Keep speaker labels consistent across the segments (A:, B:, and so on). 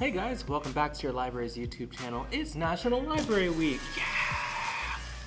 A: Hey guys, welcome back to your library's YouTube channel. It's National Library Week! Yeah!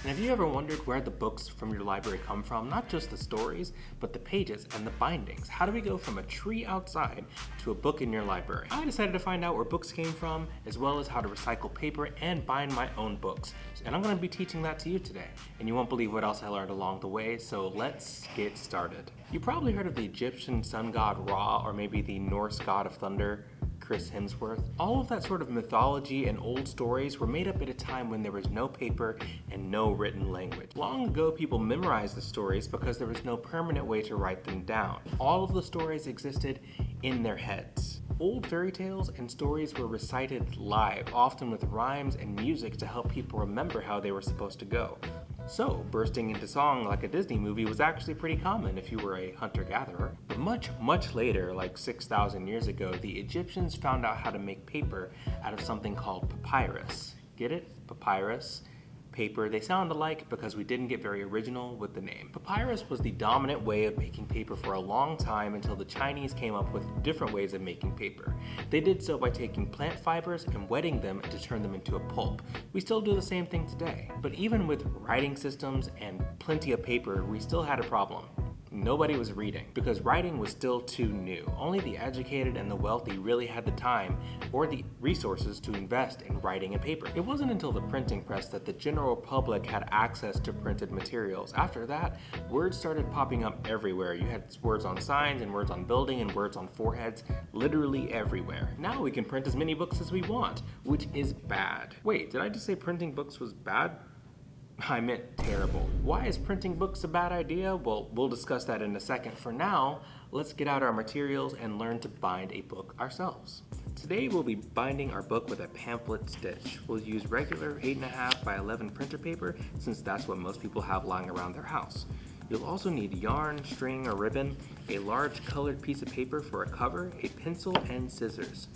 A: And have you ever wondered where the books from your library come from? Not just the stories, but the pages and the bindings. How do we go from a tree outside to a book in your library? I decided to find out where books came from, as well as how to recycle paper and bind my own books. And I'm going to be teaching that to you today. And you won't believe what else I learned along the way, so let's get started. You probably heard of the Egyptian sun god Ra, or maybe the Norse god of thunder, Chris Hemsworth. All of that sort of mythology and old stories were made up at a time when there was no paper and no written language. Long ago, people memorized the stories because there was no permanent way to write them down. All of the stories existed in their heads. Old fairy tales and stories were recited live, often with rhymes and music to help people remember how they were supposed to go. So, bursting into song like a Disney movie was actually pretty common if you were a hunter-gatherer. But much later, like 6,000 years ago, the Egyptians found out how to make paper out of something called papyrus. Get it? Papyrus. Paper. They sound alike because we didn't get very original with the name. Papyrus was the dominant way of making paper for a long time until the Chinese came up with different ways of making paper. They did so by taking plant fibers and wetting them to turn them into a pulp. We still do the same thing today. But even with writing systems and plenty of paper, we still had a problem. Nobody was reading because writing was still too new. Only the educated and the wealthy really had the time or the resources to invest in writing and paper. It wasn't until the printing press that the general public had access to printed materials. After that, words started popping up everywhere. You had words on signs and words on building and words on foreheads, literally everywhere. Now we can print as many books as we want, which is bad. Wait, did I just say printing books was bad? I meant terrible. Why is printing books a bad idea? Well, we'll discuss that in a second. For now, let's get out our materials and learn to bind a book ourselves. Today we'll be binding our book with a pamphlet stitch. We'll use regular 8.5 by 11 printer paper since that's what most people have lying around their house. You'll also need yarn, string, or ribbon, a large colored piece of paper for a cover, a pencil, and scissors.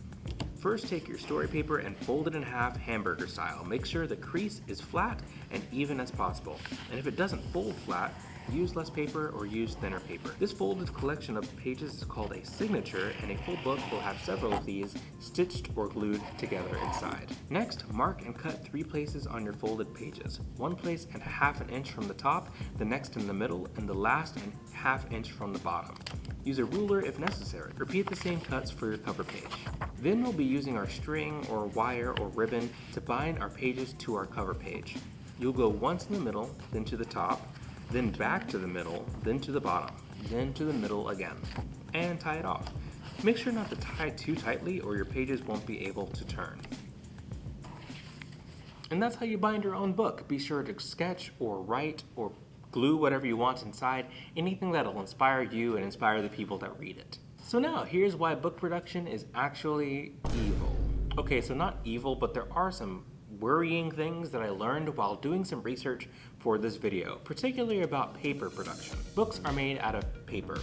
A: First, take your story paper and fold it in half hamburger style. Make sure the crease is flat and even as possible. And if it doesn't fold flat, use less paper or use thinner paper. This folded collection of pages is called a signature, and a full book will have several of these stitched or glued together inside. Next, mark and cut 3 places on your folded pages. One place and 1/2 inch from the top, the next in the middle, and the last and 1/2 inch from the bottom. Use a ruler if necessary. Repeat the same cuts for your cover page. Then we'll be using our string or wire or ribbon to bind our pages to our cover page. You'll go once in the middle, then to the top, then back to the middle, then to the bottom, then to the middle again, and tie it off. Make sure not to tie too tightly or your pages won't be able to turn. And that's how you bind your own book. Be sure to sketch or write or glue whatever you want inside, anything that'll inspire you and inspire the people that read it. So now, here's why book production is actually evil. Okay, so not evil, but there are some worrying things that I learned while doing some research for this video, particularly about paper production. Books are made out of paper.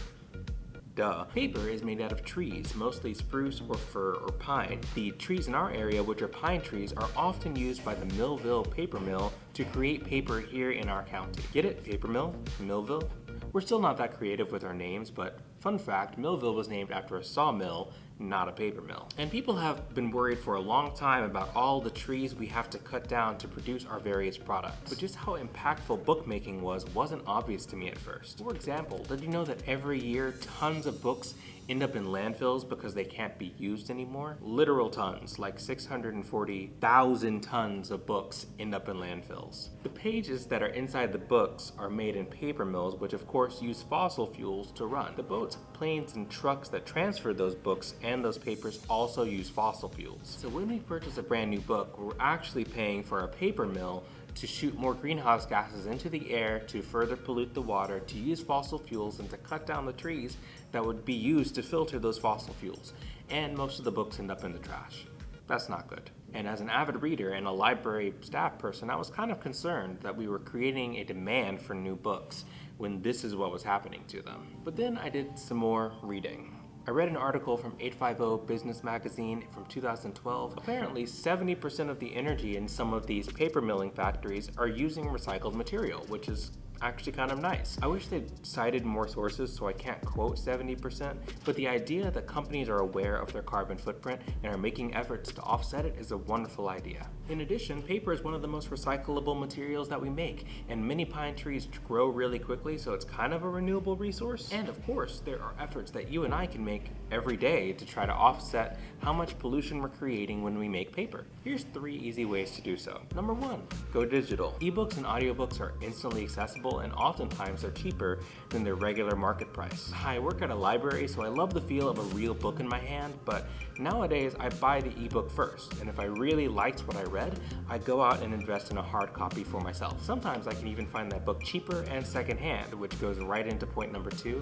A: Duh. Paper is made out of trees, mostly spruce or fir or pine. The trees in our area, which are pine trees, are often used by the Millville paper mill to create paper here in our county. Get it? Paper mill? Millville? We're still not that creative with our names, but fun fact, Millville was named after a sawmill, not a paper mill. And people have been worried for a long time about all the trees we have to cut down to produce our various products. But just how impactful bookmaking wasn't obvious to me at first. For example, did you know that every year tons of books end up in landfills because they can't be used anymore? Literal tons, like 640,000 tons of books end up in landfills. The pages that are inside the books are made in paper mills, which of course use fossil fuels to run. The boats, planes, and trucks that transfer those books and those papers also use fossil fuels. So when we purchase a brand new book, we're actually paying for a paper mill to shoot more greenhouse gases into the air, to further pollute the water, to use fossil fuels, and to cut down the trees that would be used to filter those fossil fuels. And most of the books end up in the trash. That's not good. And as an avid reader and a library staff person, I was kind of concerned that we were creating a demand for new books when this is what was happening to them. But then I did some more reading. I read an article from 850 Business Magazine from 2012. Apparently, 70% of the energy in some of these paper milling factories are using recycled material, which is actually kind of nice. I wish they'd cited more sources, so I can't quote 70%, but the idea that companies are aware of their carbon footprint and are making efforts to offset it is a wonderful idea. In addition, paper is one of the most recyclable materials that we make, and many pine trees grow really quickly, so it's kind of a renewable resource. And of course, there are efforts that you and I can make every day to try to offset how much pollution we're creating when we make paper. Here's 3 easy ways to do so. Number 1, go digital. Ebooks and audiobooks are instantly accessible and oftentimes they're cheaper than their regular market price. I work at a library, so I love the feel of a real book in my hand, but nowadays I buy the ebook first, and if I really liked what I read, I go out and invest in a hard copy for myself. Sometimes I can even find that book cheaper and secondhand, which goes right into point number 2.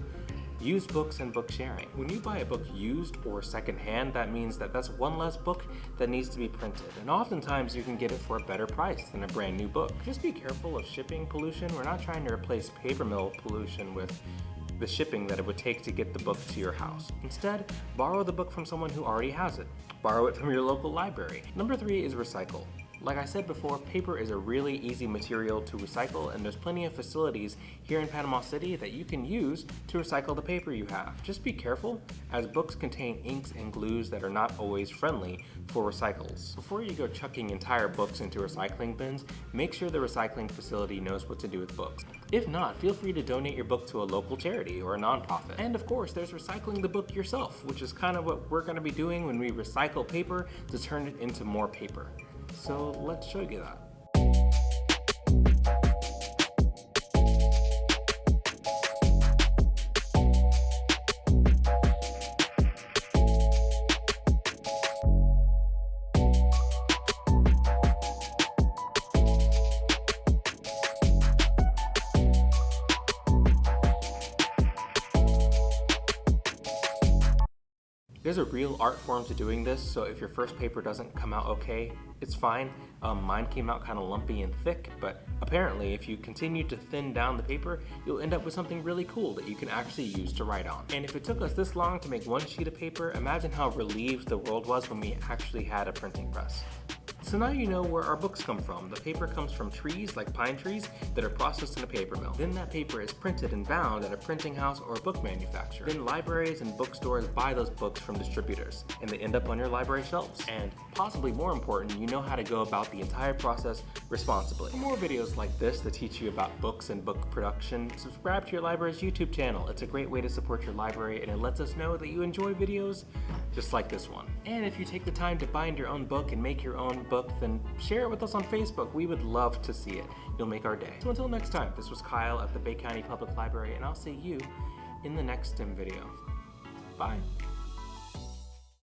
A: Used books and book sharing. When you buy a book used or secondhand, that means that that's one less book that needs to be printed, and oftentimes you can get it for a better price than a brand new book. Just be careful of shipping pollution. We're not trying to replace paper mill pollution with the shipping that it would take to get the book to your house. Instead, borrow the book from someone who already has it. Borrow it from your local library. Number 3 is recycle. Like I said before, paper is a really easy material to recycle, and there's plenty of facilities here in Panama City that you can use to recycle the paper you have. Just be careful, as books contain inks and glues that are not always friendly for recycles. Before you go chucking entire books into recycling bins, make sure the recycling facility knows what to do with books. If not, feel free to donate your book to a local charity or a nonprofit. And of course, there's recycling the book yourself, which is kind of what we're going to be doing when we recycle paper to turn it into more paper. So let's show you that. There's a real art form to doing this, so if your first paper doesn't come out okay, it's fine. Mine came out kind of lumpy and thick, but apparently if you continue to thin down the paper, you'll end up with something really cool that you can actually use to write on. And if it took us this long to make one sheet of paper, imagine how relieved the world was when we actually had a printing press. So now you know where our books come from. The paper comes from trees, like pine trees, that are processed in a paper mill. Then that paper is printed and bound at a printing house or a book manufacturer. Then libraries and bookstores buy those books from distributors, and they end up on your library shelves. And possibly more important, you know how to go about the entire process responsibly. For more videos like this that teach you about books and book production, subscribe to your library's YouTube channel. It's a great way to support your library, and it lets us know that you enjoy videos just like this one. And if you take the time to bind your own book and make your own book, then share it with us on Facebook. We would love to see it. You'll make our day. So until next time, this was Kyle at the Bay County Public Library, and I'll see you in the next STEM video. Bye.